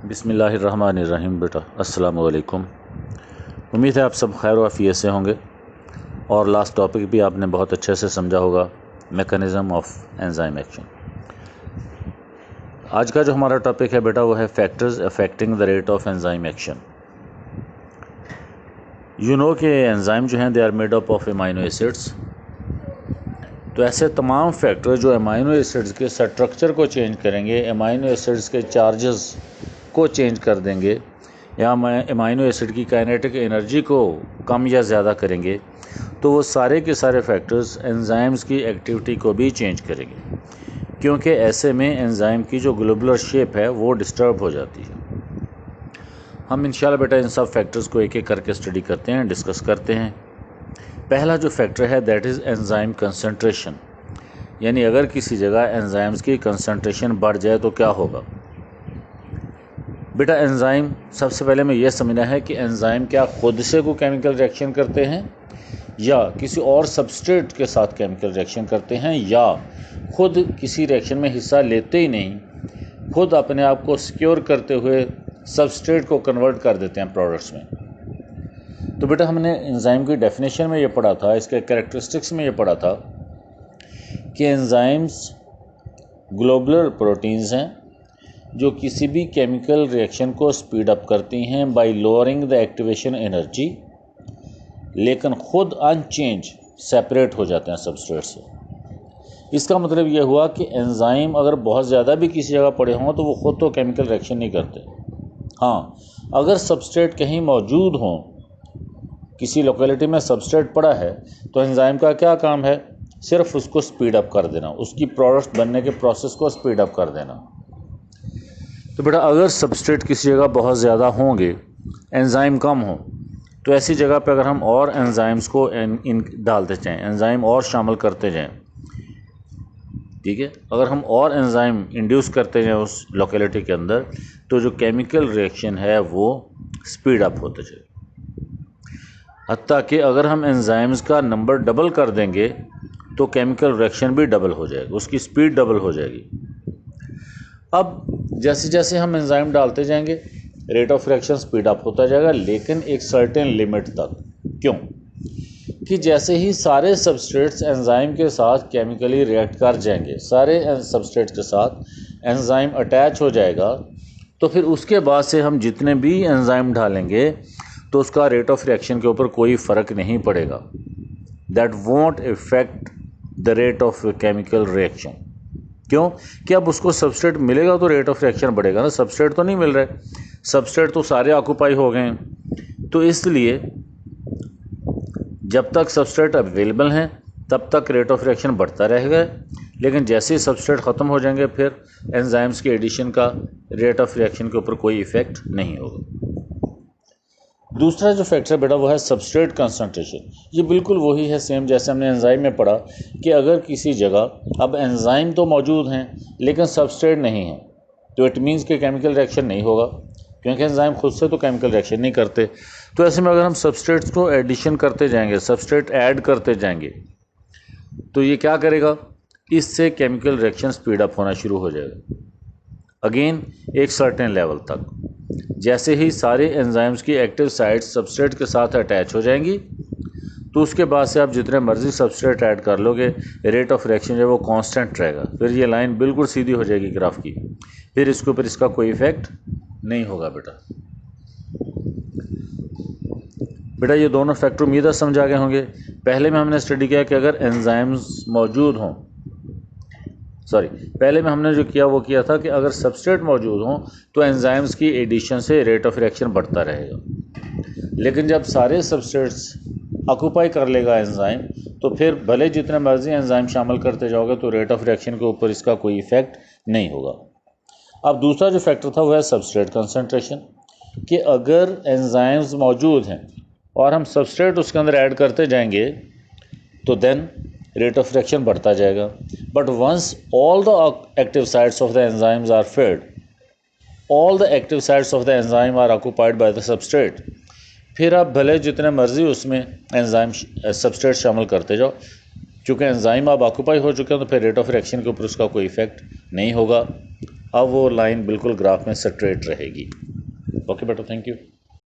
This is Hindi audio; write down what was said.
बिस्मिल्लाहिर्रहमानिर्रहीम। बेटा अस्सलाम वालेकुम। उम्मीद है आप सब खैर आफियत से होंगे और लास्ट टॉपिक भी आपने बहुत अच्छे से समझा होगा, मैकेनिज़्म ऑफ एंजाइम एक्शन। आज का जो हमारा टॉपिक है बेटा वो है factors affecting the rate of enzyme action. You know कि एंजाइम जो हैं they are made up of amino acids. तो ऐसे तमाम फैक्टर जो अमाइनो एसिड्स के स्ट्रक्चर को चेंज करेंगे, अमाइनो एसिड्स के चार्जेस को चेंज कर देंगे या अमाइनो एसिड की काइनेटिक एनर्जी को कम या ज़्यादा करेंगे, तो वो सारे के सारे फैक्टर्स एंजाइम्स की एक्टिविटी को भी चेंज करेंगे, क्योंकि ऐसे में एंजाइम की जो ग्लोबुलर शेप है वो डिस्टर्ब हो जाती है। हम इंशाल्लाह बेटा इन सब फैक्टर्स को एक एक करके स्टडी करते हैं, डिस्कस करते हैं। पहला जो फैक्टर है दैट इज़ एंजाइम कंसंट्रेशन, यानी अगर किसी जगह एंजाइम्स की कंसंट्रेशन बढ़ जाए तो क्या होगा। बेटा एंजाइम, सबसे पहले हमें यह समझना है कि एंजाइम क्या खुद से कोई केमिकल रिएक्शन करते हैं या किसी और सबस्ट्रेट के साथ केमिकल रिएक्शन करते हैं या खुद किसी रिएक्शन में हिस्सा लेते ही नहीं, खुद अपने आप को सिक्योर करते हुए सबस्ट्रेट को कन्वर्ट कर देते हैं प्रोडक्ट्स में। तो बेटा हमने एंजाइम की डेफिनेशन में ये पढ़ा था, इसके कैरेक्टरिस्टिक्स में ये पढ़ा था कि एंजाइम्स ग्लोबुलर प्रोटीन्स हैं जो किसी भी केमिकल रिएक्शन को स्पीड अप करती हैं bye lowering the activation energy, लेकिन खुद अनचेंज सेपरेट हो जाते हैं सबस्ट्रेट से। इसका मतलब यह हुआ कि एंजाइम अगर बहुत ज़्यादा भी किसी जगह पड़े हों तो वो खुद तो केमिकल रिएक्शन नहीं करते। हाँ, अगर सबस्ट्रेट कहीं मौजूद हों, किसी लोकेलिटी में सबस्ट्रेट पड़ा है, तो एंजाइम का क्या काम है, सिर्फ उसको स्पीड अप कर देना, उसकी प्रोडक्ट बनने के प्रोसेस को स्पीड अप कर देना। तो बेटा अगर सबस्ट्रेट किसी जगह बहुत ज़्यादा होंगे, एंजाइम कम हो, तो ऐसी जगह पे अगर हम और एंजाइम्स को इन डालते जाएँ, एंजाइम और शामिल करते जाएँ, ठीक है, अगर हम और एंजाइम इंड्यूस करते जाएँ उस लोकेलिटी के अंदर, तो जो केमिकल रिएक्शन है वो स्पीड अप होते जाए। हत्ता कि अगर हम एंजाइम्स का नंबर डबल कर देंगे तो केमिकल रिएक्शन भी डबल हो जाएगी, उसकी स्पीड डबल हो जाएगी। अब जैसे जैसे हम एंजाइम डालते जाएंगे rate of reaction speed up होता जाएगा, लेकिन एक सर्टेन लिमिट तक। क्यों कि जैसे ही सारे सबस्ट्रेट्स एंजाइम के साथ केमिकली रिएक्ट कर जाएंगे, सारे सबस्ट्रेट्स के साथ एंजाइम अटैच हो जाएगा, तो फिर उसके बाद से हम जितने भी एंजाइम डालेंगे तो उसका रेट ऑफ रिएक्शन के ऊपर कोई फ़र्क नहीं पड़ेगा। That won't effect the rate of chemical reaction. क्यों कि अब उसको सबस्ट्रेट मिलेगा तो रेट ऑफ रिएक्शन बढ़ेगा ना, सबस्ट्रेट तो नहीं मिल रहा है, सबस्ट्रेट तो सारे ऑक्यूपाई हो गए हैं। तो इसलिए जब तक सबस्ट्रेट अवेलेबल हैं तब तक रेट ऑफ रिएक्शन बढ़ता रहेगा, लेकिन जैसे ही सबस्ट्रेट ख़त्म हो जाएंगे फिर एंजाइम्स के एडिशन का रेट ऑफ रिएक्शन के ऊपर कोई इफेक्ट नहीं होगा। दूसरा जो फैक्टर बेटा वो है सबस्ट्रेट कंसंट्रेशन। ये बिल्कुल वही है सेम जैसे हमने एंजाइम में पढ़ा कि अगर किसी जगह अब एंजाइम तो मौजूद हैं लेकिन सबस्ट्रेट नहीं है, तो इट मीन्स कि केमिकल रिएक्शन नहीं होगा, क्योंकि एंजाइम खुद से तो केमिकल रिएक्शन नहीं करते। तो ऐसे में अगर हम सबस्ट्रेट्स को एडिशन करते जाएंगे, सबस्ट्रेट ऐड करते जाएंगे, तो ये क्या करेगा, इससे केमिकल रिएक्शन स्पीड अप होना शुरू हो जाएगा, अगेन एक सर्टेन लेवल तक। जैसे ही सारे एंजाइम्स की एक्टिव साइट्स सबस्ट्रेट के साथ अटैच हो जाएंगी, तो उसके बाद से आप जितने मर्जी सबस्ट्रेट ऐड कर लोगे, रेट ऑफ रिएक्शन जो है वो कांस्टेंट रहेगा। फिर ये लाइन बिल्कुल सीधी हो जाएगी ग्राफ की, फिर इसके ऊपर इसका कोई इफेक्ट नहीं होगा। बेटा ये दोनों फैक्टर उम्मीद समझ आ गए होंगे। पहले में हमने स्टडी किया कि अगर एंजाइम्स मौजूद हों, पहले में हमने जो किया वो किया था कि अगर सबस्ट्रेट मौजूद हों तो एंजाइम्स की एडिशन से रेट ऑफ रिएक्शन बढ़ता रहेगा, लेकिन जब सारे सबस्ट्रेट्स ऑक्यूपाई कर लेगा एंजाइम, तो फिर भले जितने मर्जी एंजाइम शामिल करते जाओगे तो रेट ऑफ रिएक्शन के ऊपर इसका कोई इफेक्ट नहीं होगा। अब दूसरा जो फैक्टर था वो है सबस्ट्रेट कंसंट्रेशन, कि अगर एंजाइम्स मौजूद हैं और हम सबस्ट्रेट उसके अंदर ऐड करते जाएंगे तो देन रेट ऑफ रिएक्शन बढ़ता जाएगा। But once all the active sites of the enzymes are filled, all the active sites of the enzyme are occupied by the substrate, फिर आप भले जितने मर्जी उसमें एंजाइम सबस्ट्रेट शामिल करते जाओ, चूँकि एंजाइम अब ऑक्यूपाई हो चुके हैं तो फिर रेट ऑफ रिएक्शन के ऊपर उसका कोई इफेक्ट नहीं होगा। अब वो लाइन बिल्कुल ग्राफ में स्ट्रेट रहेगी। ओके बेटा, थैंक यू।